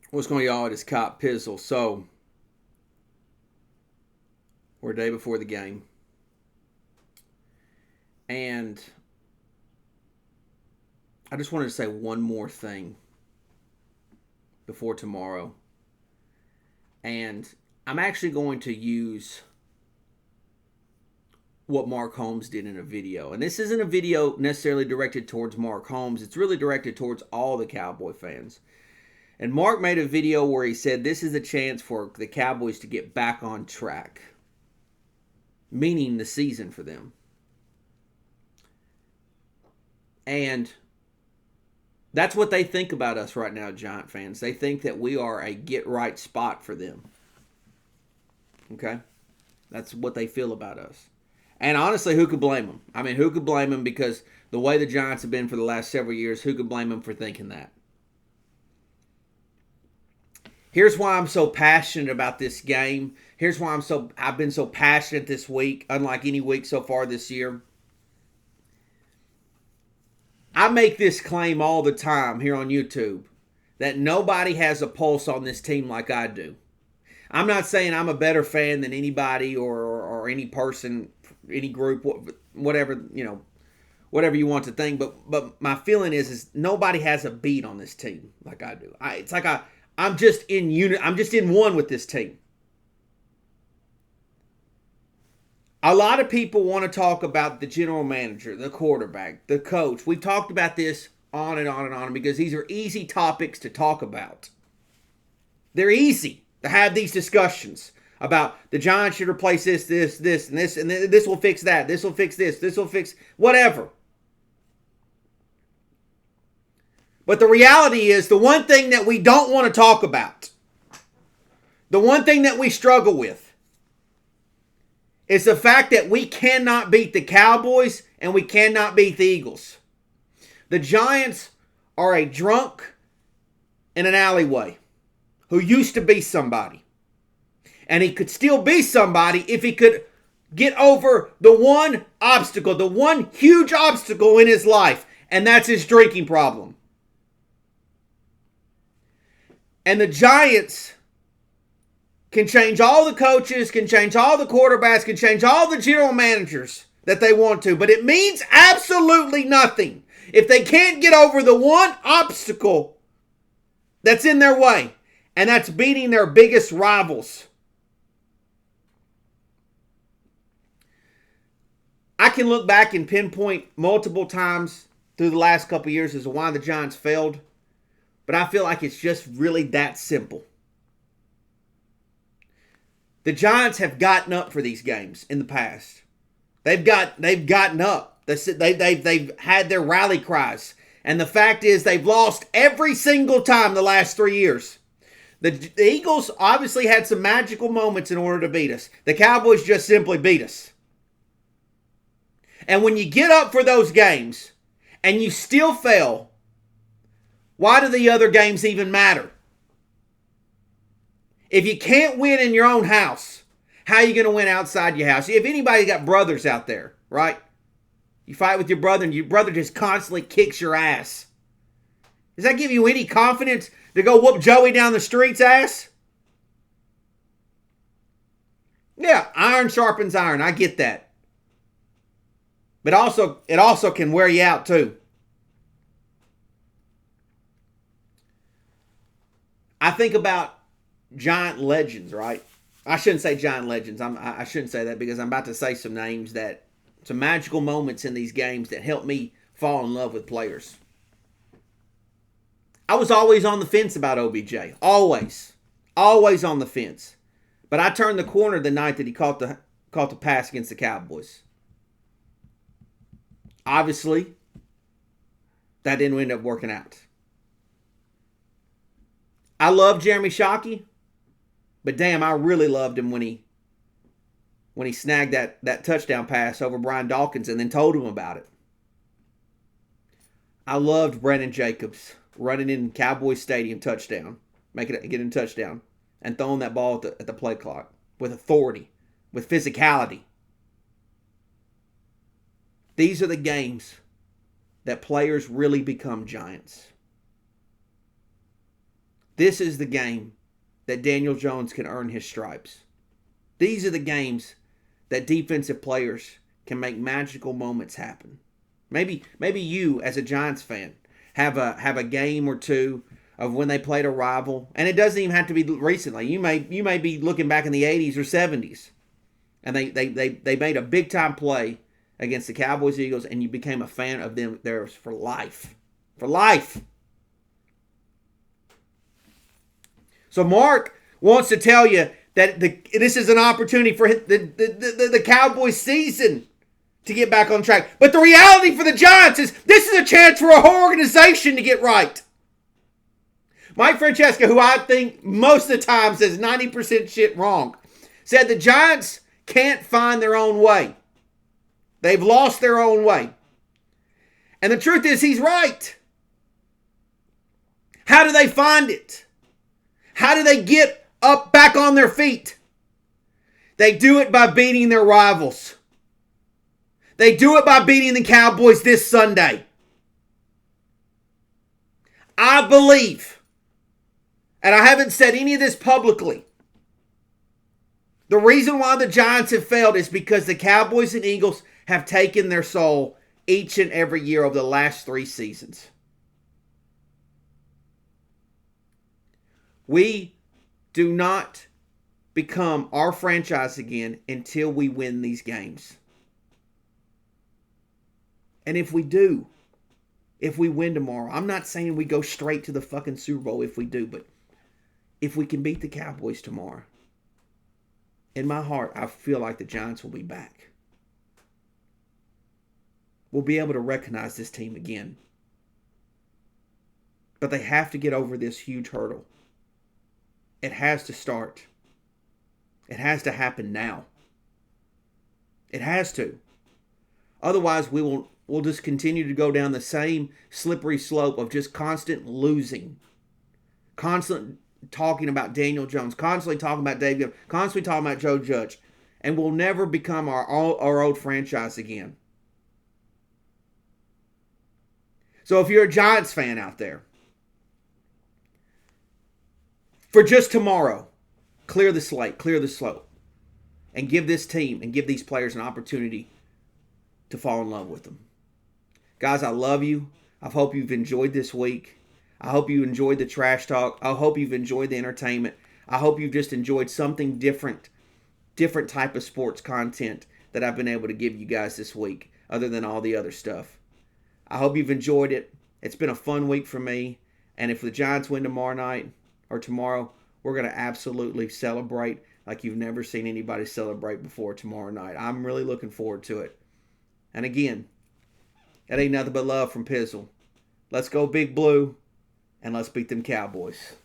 What's going on, y'all? It is Cop Pizzle. So, we're a day before the game. And I just wanted to say one more thing before tomorrow. And I'm actually going to use what Mark Holmes did in a video. And this isn't a video necessarily directed towards Mark Holmes, it's really directed towards all the Cowboy fans. And Mark made a video where he said this is a chance for the Cowboys to get back on track, meaning the season for them. And that's what they think about us right now, Giant fans. They think that we are a get right spot for them. Okay? That's what they feel about us. And honestly, who could blame them? I mean, who could blame them? Because the way the Giants have been for the last several years, who could blame them for thinking that? Here's why I'm so passionate about this game. Here's why I've been so passionate this week, unlike any week so far this year. I make this claim all the time here on YouTube that nobody has a pulse on this team like I do. I'm not saying I'm a better fan than anybody or any person, any group, whatever, whatever you want to think. But my feeling is nobody has a beat on this team like I do. It's like I'm just in unit. I'm just in one with this team. A lot of people want to talk about the general manager, the quarterback, the coach. We've talked about this on and on and on because these are easy topics to talk about. They're easy to have these discussions about the Giants should replace this, and this will fix that. This will fix this will fix whatever. But the reality is the one thing that we don't want to talk about, the one thing that we struggle with, is the fact that we cannot beat the Cowboys and we cannot beat the Eagles. The Giants are a drunk in an alleyway who used to be somebody. And he could still be somebody if he could get over the one obstacle, the one huge obstacle in his life, and that's his drinking problem. And the Giants can change all the coaches, can change all the quarterbacks, can change all the general managers that they want to, but it means absolutely nothing if they can't get over the one obstacle that's in their way, and that's beating their biggest rivals. I can look back and pinpoint multiple times through the last couple of years as to why the Giants failed, but I feel like it's just really that simple. The Giants have gotten up for these games in the past. They've gotten up. They've had their rally cries. And the fact is they've lost every single time the last 3 years. The Eagles obviously had some magical moments in order to beat us. The Cowboys just simply beat us. And when you get up for those games and you still fail, why do the other games even matter? If you can't win in your own house, how are you going to win outside your house? If anybody got brothers out there, right? You fight with your brother and your brother just constantly kicks your ass. Does that give you any confidence to go whoop Joey down the street's ass? Yeah, iron sharpens iron. I get that. But it also can wear you out too. I think about Giant legends, right? I shouldn't say Giant legends. I shouldn't say that because I'm about to say some names that some magical moments in these games that helped me fall in love with players. I was always on the fence about OBJ. Always. Always on the fence. But I turned the corner the night that he caught the pass against the Cowboys. Obviously, that didn't end up working out. I love Jeremy Shockey, but damn, I really loved him when he snagged that touchdown pass over Brian Dawkins and then told him about it. I loved Brandon Jacobs running in Cowboys Stadium touchdown, getting a touchdown, and throwing that ball at the play clock with authority, with physicality. These are the games that players really become giants. This is the game that Daniel Jones can earn his stripes. These are the games that defensive players can make magical moments happen. Maybe you, as a Giants fan, have a game or two of when they played a rival, and it doesn't even have to be recently. You may be looking back in the 80s or 70s, and they made a big time play against the Cowboys Eagles, and you became a fan of them theirs for life. For life. So Mark wants to tell you that this is an opportunity for the Cowboys season to get back on track. But the reality for the Giants is this is a chance for a whole organization to get right. Mike Francesca, who I think most of the time says 90% shit wrong, said the Giants can't find their own way. They've lost their own way. And the truth is, he's right. How do they find it? How do they get up back on their feet? They do it by beating their rivals. They do it by beating the Cowboys this Sunday. I believe, and I haven't said any of this publicly, the reason why the Giants have failed is because the Cowboys and Eagles have taken their soul each and every year over the last 3 seasons. We do not become our franchise again until we win these games. And if we do, if we win tomorrow, I'm not saying we go straight to the fucking Super Bowl if we do, but if we can beat the Cowboys tomorrow, in my heart, I feel like the Giants will be back. We'll be able to recognize this team again. But they have to get over this huge hurdle. It has to start. It has to happen now. It has to. Otherwise, we'll just continue to go down the same slippery slope of just constant losing. Constant talking about Daniel Jones. Constantly talking about Dave Gibbs. Constantly talking about Joe Judge. And we'll never become our old franchise again. So if you're a Giants fan out there, for just tomorrow, clear the slate, clear the slope, and give this team and give these players an opportunity to fall in love with them. Guys, I love you. I hope you've enjoyed this week. I hope you enjoyed the trash talk. I hope you've enjoyed the entertainment. I hope you've just enjoyed something different type of sports content that I've been able to give you guys this week, other than all the other stuff. I hope you've enjoyed it. It's been a fun week for me. And if the Giants win tomorrow night or tomorrow, we're going to absolutely celebrate like you've never seen anybody celebrate before tomorrow night. I'm really looking forward to it. And again, it ain't nothing but love from Pizzle. Let's go Big Blue, and let's beat them Cowboys.